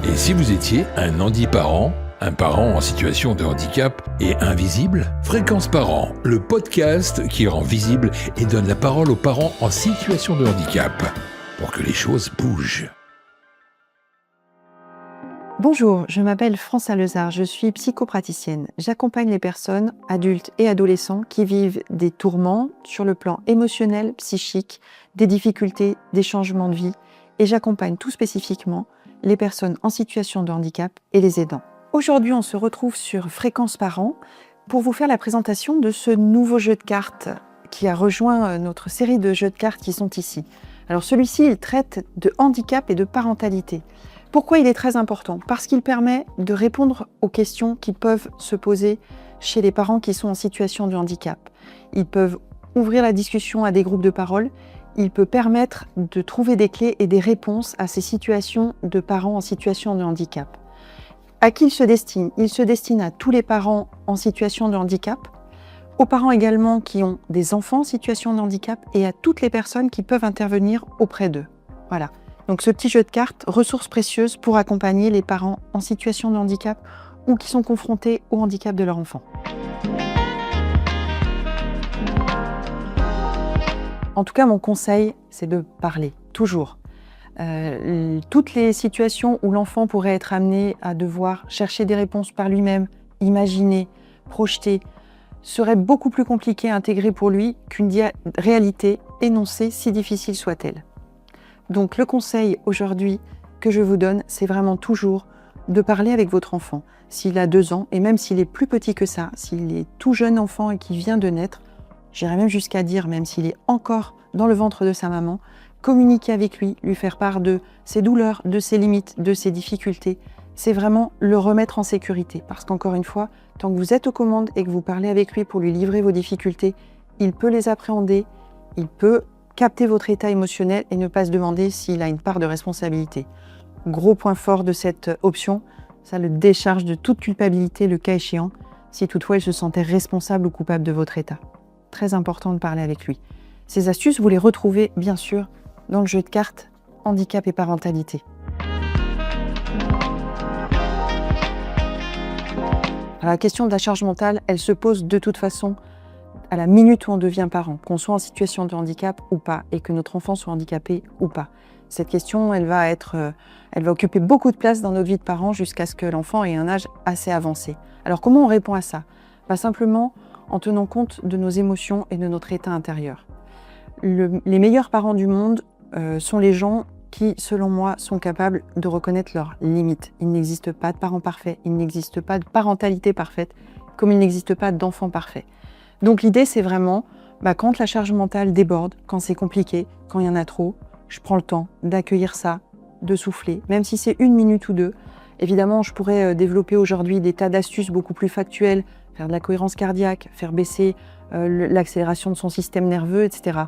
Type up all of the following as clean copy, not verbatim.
Et si vous étiez un handiparent, un parent en situation de handicap et invisible? Fréquence Parents, le podcast qui rend visible et donne la parole aux parents en situation de handicap pour que les choses bougent. Bonjour, je m'appelle France Alezard, je suis psychopraticienne. J'accompagne les personnes, adultes et adolescents qui vivent des tourments sur le plan émotionnel, psychique, des difficultés, des changements de vie et j'accompagne tout spécifiquement les personnes en situation de handicap et les aidants. Aujourd'hui, on se retrouve sur Fréquence Parents pour vous faire la présentation de ce nouveau jeu de cartes qui a rejoint notre série de jeux de cartes qui sont ici. Alors celui-ci, il traite de handicap et de parentalité. Pourquoi il est très important? Parce qu'il permet de répondre aux questions qui peuvent se poser chez les parents qui sont en situation de handicap. Ils peuvent ouvrir la discussion à des groupes de parole. Il peut permettre de trouver des clés et des réponses à ces situations de parents en situation de handicap. À qui il se destine? Il se destine à tous les parents en situation de handicap, aux parents également qui ont des enfants en situation de handicap et à toutes les personnes qui peuvent intervenir auprès d'eux. Voilà. Donc ce petit jeu de cartes, ressources précieuses pour accompagner les parents en situation de handicap ou qui sont confrontés au handicap de leur enfant. En tout cas, mon conseil, c'est de parler, toujours. Toutes les situations où l'enfant pourrait être amené à devoir chercher des réponses par lui-même, imaginer, projeter, seraient beaucoup plus compliquées à intégrer pour lui qu'une réalité énoncée, si difficile soit-elle. Donc le conseil aujourd'hui que je vous donne, c'est vraiment toujours de parler avec votre enfant. S'il a 2 ans, et même s'il est plus petit que ça, s'il est tout jeune enfant et qu'il vient de naître, j'irais même jusqu'à dire, même s'il est encore dans le ventre de sa maman, communiquer avec lui, lui faire part de ses douleurs, de ses limites, de ses difficultés. C'est vraiment le remettre en sécurité. Parce qu'encore une fois, tant que vous êtes aux commandes et que vous parlez avec lui pour lui livrer vos difficultés, il peut les appréhender, il peut capter votre état émotionnel et ne pas se demander s'il a une part de responsabilité. Gros point fort de cette option, ça le décharge de toute culpabilité le cas échéant, si toutefois il se sentait responsable ou coupable de votre état. Très important de parler avec lui. Ces astuces, vous les retrouvez bien sûr dans le jeu de cartes Handicap et parentalité. Alors, la question de la charge mentale, elle se pose de toute façon à la minute où on devient parent, qu'on soit en situation de handicap ou pas, et que notre enfant soit handicapé ou pas. Cette question, elle va occuper beaucoup de place dans notre vie de parents jusqu'à ce que l'enfant ait un âge assez avancé. Alors comment on répond à ça? Simplement en tenant compte de nos émotions et de notre état intérieur. Les meilleurs parents du monde sont les gens qui, selon moi, sont capables de reconnaître leurs limites. Il n'existe pas de parents parfaits, il n'existe pas de parentalité parfaite, comme il n'existe pas d'enfant parfait. Donc l'idée, c'est vraiment, quand la charge mentale déborde, quand c'est compliqué, quand il y en a trop, je prends le temps d'accueillir ça, de souffler, même si c'est 1 minute ou 2. Évidemment, je pourrais développer aujourd'hui des tas d'astuces beaucoup plus factuelles, faire de la cohérence cardiaque, faire baisser l'accélération de son système nerveux, etc.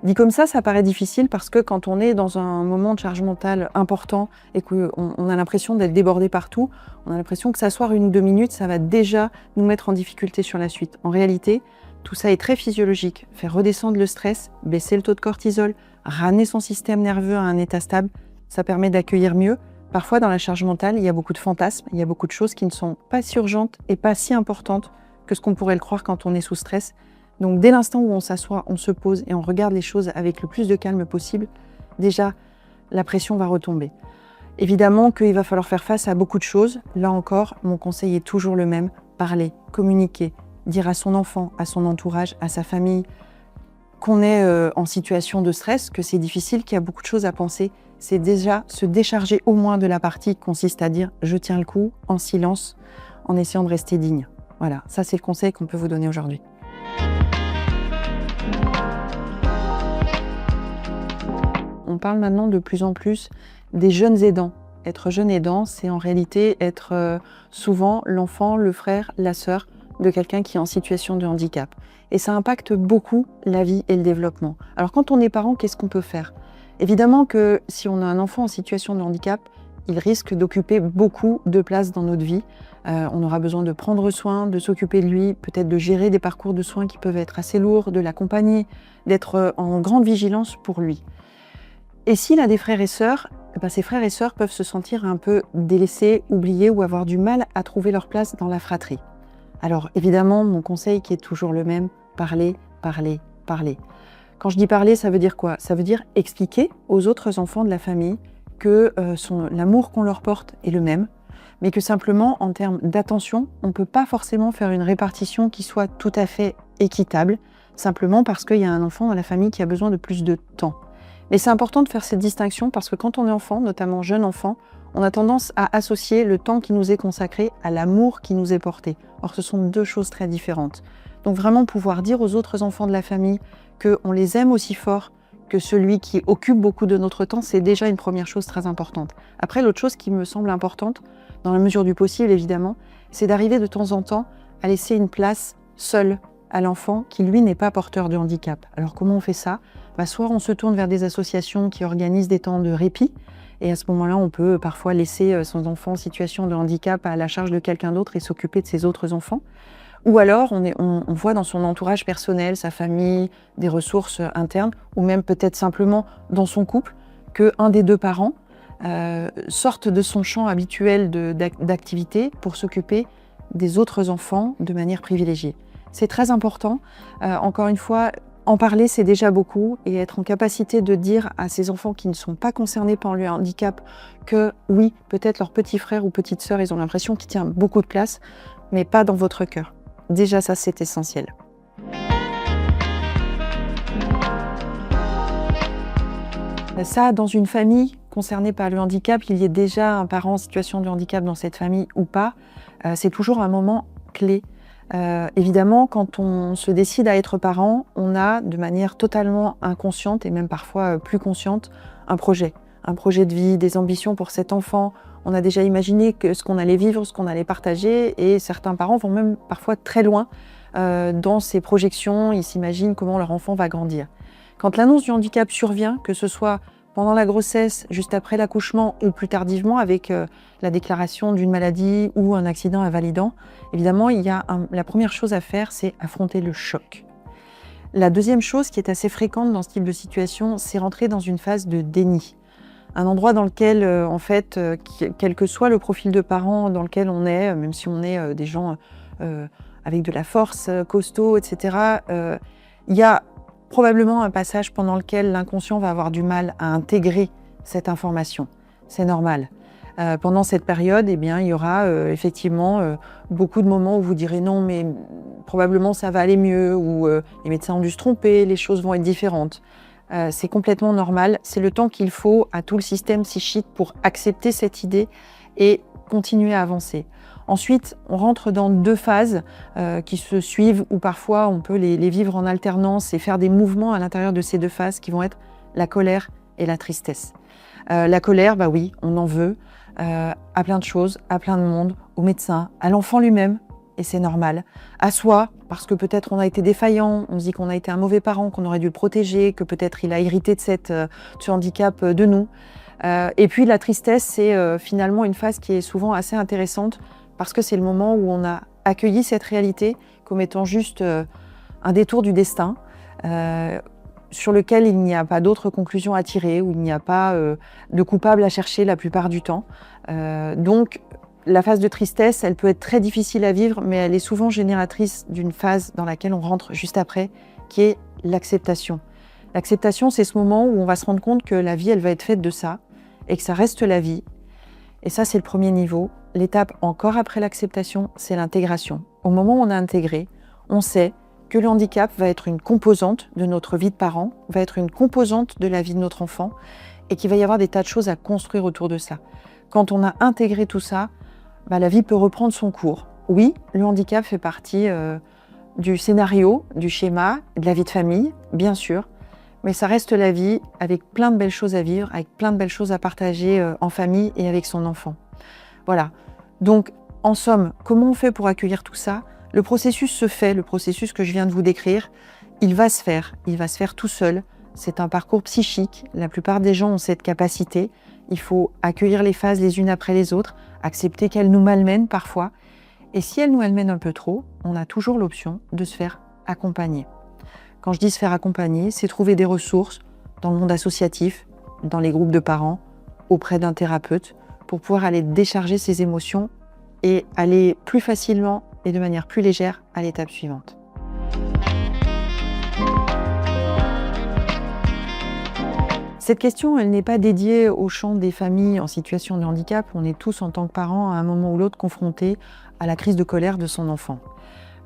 Dit comme ça paraît difficile parce que quand on est dans un moment de charge mentale important et qu'on a l'impression d'être débordé partout, on a l'impression que s'asseoir 1 ou 2 minutes, ça va déjà nous mettre en difficulté sur la suite. En réalité, tout ça est très physiologique. Faire redescendre le stress, baisser le taux de cortisol, ramener son système nerveux à un état stable, ça permet d'accueillir mieux. Parfois, dans la charge mentale, il y a beaucoup de fantasmes, il y a beaucoup de choses qui ne sont pas si urgentes et pas si importantes que ce qu'on pourrait le croire quand on est sous stress. Donc dès l'instant où on s'assoit, on se pose et on regarde les choses avec le plus de calme possible, déjà la pression va retomber. Évidemment qu'il va falloir faire face à beaucoup de choses. Là encore, mon conseil est toujours le même, parler, communiquer, dire à son enfant, à son entourage, à sa famille qu'on est en situation de stress, que c'est difficile, qu'il y a beaucoup de choses à penser. C'est déjà se décharger au moins de la partie qui consiste à dire « je tiens le coup » en silence, en essayant de rester digne. Voilà, ça c'est le conseil qu'on peut vous donner aujourd'hui. On parle maintenant de plus en plus des jeunes aidants. Être jeune aidant, c'est en réalité être souvent l'enfant, le frère, la sœur de quelqu'un qui est en situation de handicap. Et ça impacte beaucoup la vie et le développement. Alors quand on est parent, qu'est-ce qu'on peut faire? Évidemment que si on a un enfant en situation de handicap, il risque d'occuper beaucoup de place dans notre vie. On aura besoin de prendre soin, de s'occuper de lui, peut-être de gérer des parcours de soins qui peuvent être assez lourds, de l'accompagner, d'être en grande vigilance pour lui. Et s'il a des frères et sœurs, ses frères et sœurs peuvent se sentir un peu délaissés, oubliés ou avoir du mal à trouver leur place dans la fratrie. Alors évidemment, mon conseil qui est toujours le même, parler, parler, parler. Quand je dis parler, ça veut dire quoi? Ça veut dire expliquer aux autres enfants de la famille que l'amour qu'on leur porte est le même, mais que simplement, en termes d'attention, on ne peut pas forcément faire une répartition qui soit tout à fait équitable, simplement parce qu'il y a un enfant dans la famille qui a besoin de plus de temps. Mais c'est important de faire cette distinction parce que quand on est enfant, notamment jeune enfant, on a tendance à associer le temps qui nous est consacré à l'amour qui nous est porté. Or, ce sont deux choses très différentes. Donc vraiment pouvoir dire aux autres enfants de la famille qu'on les aime aussi fort que celui qui occupe beaucoup de notre temps, c'est déjà une première chose très importante. Après, l'autre chose qui me semble importante, dans la mesure du possible évidemment, c'est d'arriver de temps en temps à laisser une place seule à l'enfant qui, lui, n'est pas porteur de handicap. Alors comment on fait ça? Soit on se tourne vers des associations qui organisent des temps de répit, et à ce moment-là, on peut parfois laisser son enfant en situation de handicap à la charge de quelqu'un d'autre et s'occuper de ses autres enfants. Ou alors, on voit dans son entourage personnel, sa famille, des ressources internes, ou même peut-être simplement dans son couple, qu'un des deux parents sorte de son champ habituel d'activité pour s'occuper des autres enfants de manière privilégiée. C'est très important. Encore une fois, en parler, c'est déjà beaucoup, et être en capacité de dire à ces enfants qui ne sont pas concernés par le handicap que oui, peut-être leur petit frère ou petite sœur, ils ont l'impression qu'il tient beaucoup de place, mais pas dans votre cœur. Déjà, ça, c'est essentiel. Ça, dans une famille concernée par le handicap, qu'il y ait déjà un parent en situation de handicap dans cette famille ou pas, c'est toujours un moment clé. Évidemment, quand on se décide à être parent, on a de manière totalement inconsciente et même parfois plus consciente un projet de vie, des ambitions pour cet enfant. On a déjà imaginé ce qu'on allait vivre, ce qu'on allait partager, et certains parents vont même parfois très loin dans ces projections. Ils s'imaginent comment leur enfant va grandir. Quand l'annonce du handicap survient, que ce soit pendant la grossesse, juste après l'accouchement ou plus tardivement avec la déclaration d'une maladie ou un accident invalidant, évidemment, la première chose à faire, c'est affronter le choc. La deuxième chose qui est assez fréquente dans ce type de situation, c'est rentrer dans une phase de déni. Un endroit dans lequel, quel que soit le profil de parent dans lequel on est, même si on est des gens avec de la force, costauds, etc., il y a probablement un passage pendant lequel l'inconscient va avoir du mal à intégrer cette information. C'est normal. Pendant cette période, il y aura effectivement beaucoup de moments où vous direz non, mais probablement ça va aller mieux, ou les médecins ont dû se tromper, les choses vont être différentes. C'est complètement normal. C'est le temps qu'il faut à tout le système psychique pour accepter cette idée et continuer à avancer. Ensuite, on rentre dans deux phases qui se suivent, ou parfois on peut les vivre en alternance et faire des mouvements à l'intérieur de ces deux phases qui vont être la colère et la tristesse. La colère, oui, on en veut à plein de choses, à plein de monde, au médecin, à l'enfant lui-même, et c'est normal. À soi, parce que peut-être on a été défaillant, on se dit qu'on a été un mauvais parent, qu'on aurait dû le protéger, que peut-être il a hérité de ce handicap de nous. Et puis la tristesse, c'est finalement une phase qui est souvent assez intéressante, parce que c'est le moment où on a accueilli cette réalité comme étant juste un détour du destin, sur lequel il n'y a pas d'autres conclusions à tirer, où il n'y a pas de coupable à chercher la plupart du temps. Donc la phase de tristesse, elle peut être très difficile à vivre, mais elle est souvent génératrice d'une phase dans laquelle on rentre juste après, qui est l'acceptation. L'acceptation, c'est ce moment où on va se rendre compte que la vie, elle va être faite de ça, et que ça reste la vie. Et ça, c'est le premier niveau. L'étape encore après l'acceptation, c'est l'intégration. Au moment où on a intégré, on sait que le handicap va être une composante de notre vie de parent, va être une composante de la vie de notre enfant, et qu'il va y avoir des tas de choses à construire autour de ça. Quand on a intégré tout ça, la vie peut reprendre son cours. Oui, le handicap fait partie du scénario, du schéma, de la vie de famille, bien sûr, mais ça reste la vie avec plein de belles choses à vivre, avec plein de belles choses à partager en famille et avec son enfant. Voilà. Donc, en somme, comment on fait pour accueillir tout ça? Le processus se fait, le processus que je viens de vous décrire, il va se faire tout seul. C'est un parcours psychique, la plupart des gens ont cette capacité. Il faut accueillir les phases les unes après les autres, accepter qu'elles nous malmènent parfois. Et si elles nous malmènent un peu trop, on a toujours l'option de se faire accompagner. Quand je dis se faire accompagner, c'est trouver des ressources dans le monde associatif, dans les groupes de parents, auprès d'un thérapeute, pour pouvoir aller décharger ses émotions et aller plus facilement et de manière plus légère à l'étape suivante. Cette question, elle n'est pas dédiée au champ des familles en situation de handicap. On est tous, en tant que parents, à un moment ou l'autre, confrontés à la crise de colère de son enfant.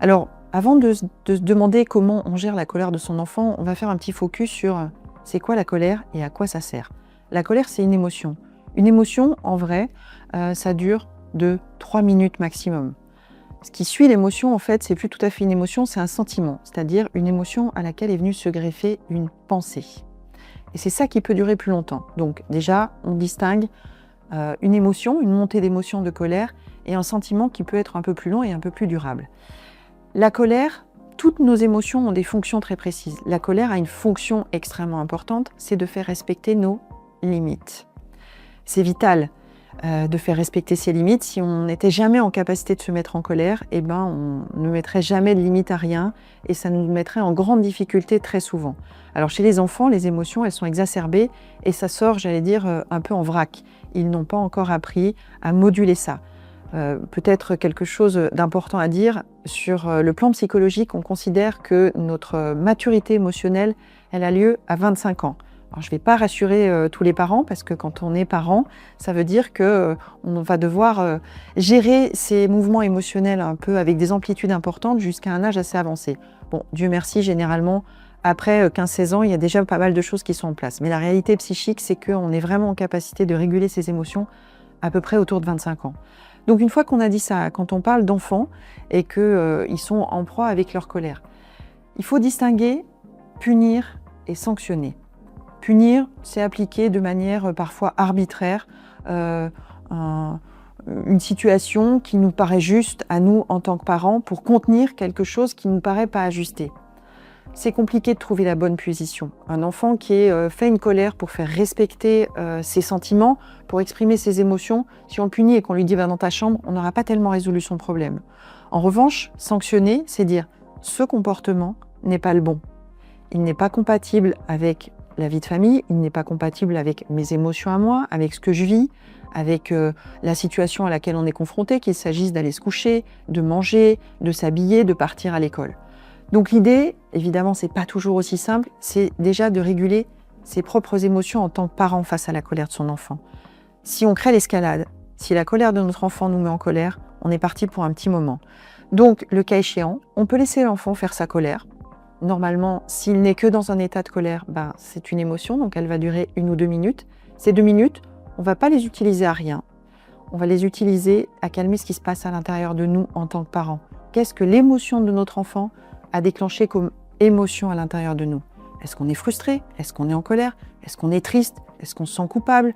Alors, avant de se demander comment on gère la colère de son enfant, on va faire un petit focus sur c'est quoi la colère et à quoi ça sert. La colère, c'est une émotion. Une émotion, en vrai, ça dure de 3 minutes maximum. Ce qui suit l'émotion, en fait, c'est plus tout à fait une émotion, c'est un sentiment, c'est-à-dire une émotion à laquelle est venue se greffer une pensée. Et c'est ça qui peut durer plus longtemps. Donc déjà, on distingue une émotion, une montée d'émotion de colère, et un sentiment qui peut être un peu plus long et un peu plus durable. La colère, toutes nos émotions ont des fonctions très précises. La colère a une fonction extrêmement importante, c'est de faire respecter nos limites. C'est vital de faire respecter ses limites. Si on n'était jamais en capacité de se mettre en colère, eh ben, on ne mettrait jamais de limite à rien et ça nous mettrait en grande difficulté très souvent. Alors chez les enfants, les émotions, elles sont exacerbées et ça sort, j'allais dire, un peu en vrac. Ils n'ont pas encore appris à moduler ça. Peut-être quelque chose d'important à dire, sur le plan psychologique, on considère que notre maturité émotionnelle, elle a lieu à 25 ans. Alors, je ne vais pas rassurer tous les parents parce que quand on est parent, ça veut dire qu'on va devoir gérer ces mouvements émotionnels un peu avec des amplitudes importantes jusqu'à un âge assez avancé. Bon, Dieu merci, généralement, après 15-16 ans, il y a déjà pas mal de choses qui sont en place. Mais la réalité psychique, c'est qu'on est vraiment en capacité de réguler ses émotions à peu près autour de 25 ans. Donc une fois qu'on a dit ça, quand on parle d'enfants et qu'ils sont en proie avec leur colère, il faut distinguer punir et sanctionner. Punir, c'est appliquer de manière parfois arbitraire une situation qui nous paraît juste à nous en tant que parents pour contenir quelque chose qui ne nous paraît pas ajusté. C'est compliqué de trouver la bonne position. Un enfant qui fait une colère pour faire respecter ses sentiments, pour exprimer ses émotions, si on le punit et qu'on lui dit « va dans ta chambre », on n'aura pas tellement résolu son problème. En revanche, sanctionner, c'est dire « ce comportement n'est pas le bon. Il n'est pas compatible avec la vie de famille, il n'est pas compatible avec mes émotions à moi, avec ce que je vis, avec la situation à laquelle on est confronté, qu'il s'agisse d'aller se coucher, de manger, de s'habiller, de partir à l'école. » Donc l'idée, évidemment, c'est pas toujours aussi simple, c'est déjà de réguler ses propres émotions en tant que parent face à la colère de son enfant. Si on crée l'escalade, si la colère de notre enfant nous met en colère, on est parti pour un petit moment. Donc, le cas échéant, on peut laisser l'enfant faire sa colère. Normalement, s'il n'est que dans un état de colère, c'est une émotion, donc elle va durer 1 ou 2 minutes. Ces 2 minutes, on ne va pas les utiliser à rien. On va les utiliser à calmer ce qui se passe à l'intérieur de nous en tant que parents. Qu'est-ce que l'émotion de notre enfant a déclenché comme émotion à l'intérieur de nous? Est-ce qu'on est frustré? Est-ce qu'on est en colère? Est-ce qu'on est triste? Est-ce qu'on se sent coupable?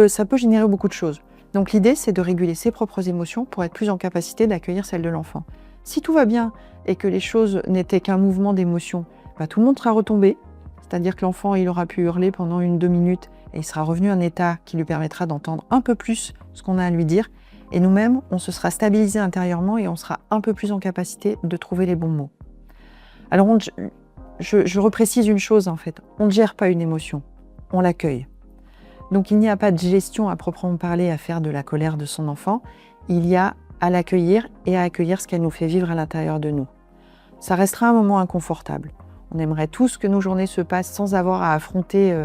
Ça peut générer beaucoup de choses. Donc l'idée, c'est de réguler ses propres émotions pour être plus en capacité d'accueillir celles de l'enfant. Si tout va bien et que les choses n'étaient qu'un mouvement d'émotion, tout le monde sera retombé, c'est-à-dire que l'enfant il aura pu hurler pendant 1-2 minutes et il sera revenu à un état qui lui permettra d'entendre un peu plus ce qu'on a à lui dire. Et nous-mêmes, on se sera stabilisé intérieurement et on sera un peu plus en capacité de trouver les bons mots. Alors, je reprécise une chose en fait, on ne gère pas une émotion, on l'accueille. Donc il n'y a pas de gestion à proprement parler à faire de la colère de son enfant, il y a à l'accueillir et à accueillir ce qu'elle nous fait vivre à l'intérieur de nous. Ça restera un moment inconfortable. On aimerait tous que nos journées se passent sans avoir à affronter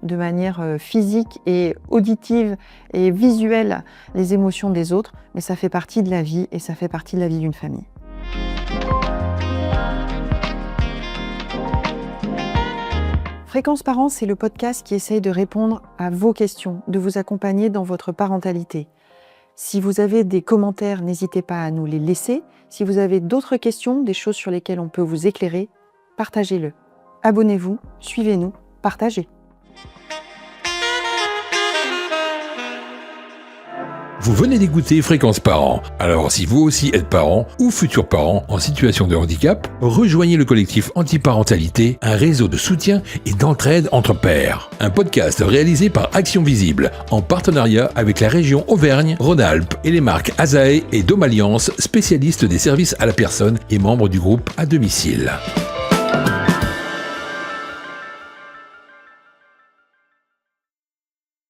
de manière physique et auditive et visuelle les émotions des autres, mais ça fait partie de la vie et ça fait partie de la vie d'une famille. Fréquence Parents, c'est le podcast qui essaye de répondre à vos questions, de vous accompagner dans votre parentalité. Si vous avez des commentaires, n'hésitez pas à nous les laisser. Si vous avez d'autres questions, des choses sur lesquelles on peut vous éclairer, partagez-le. Abonnez-vous, suivez-nous, partagez. Vous venez d'écouter Fréquence Parents. Alors si vous aussi êtes parent ou futur parent en situation de handicap, rejoignez le collectif Antiparentalité, un réseau de soutien et d'entraide entre pairs. Un podcast réalisé par Action Visible, en partenariat avec la région Auvergne-Rhône-Alpes et les marques Azae et Dom Alliance, spécialistes des services à la personne et membres du groupe à domicile.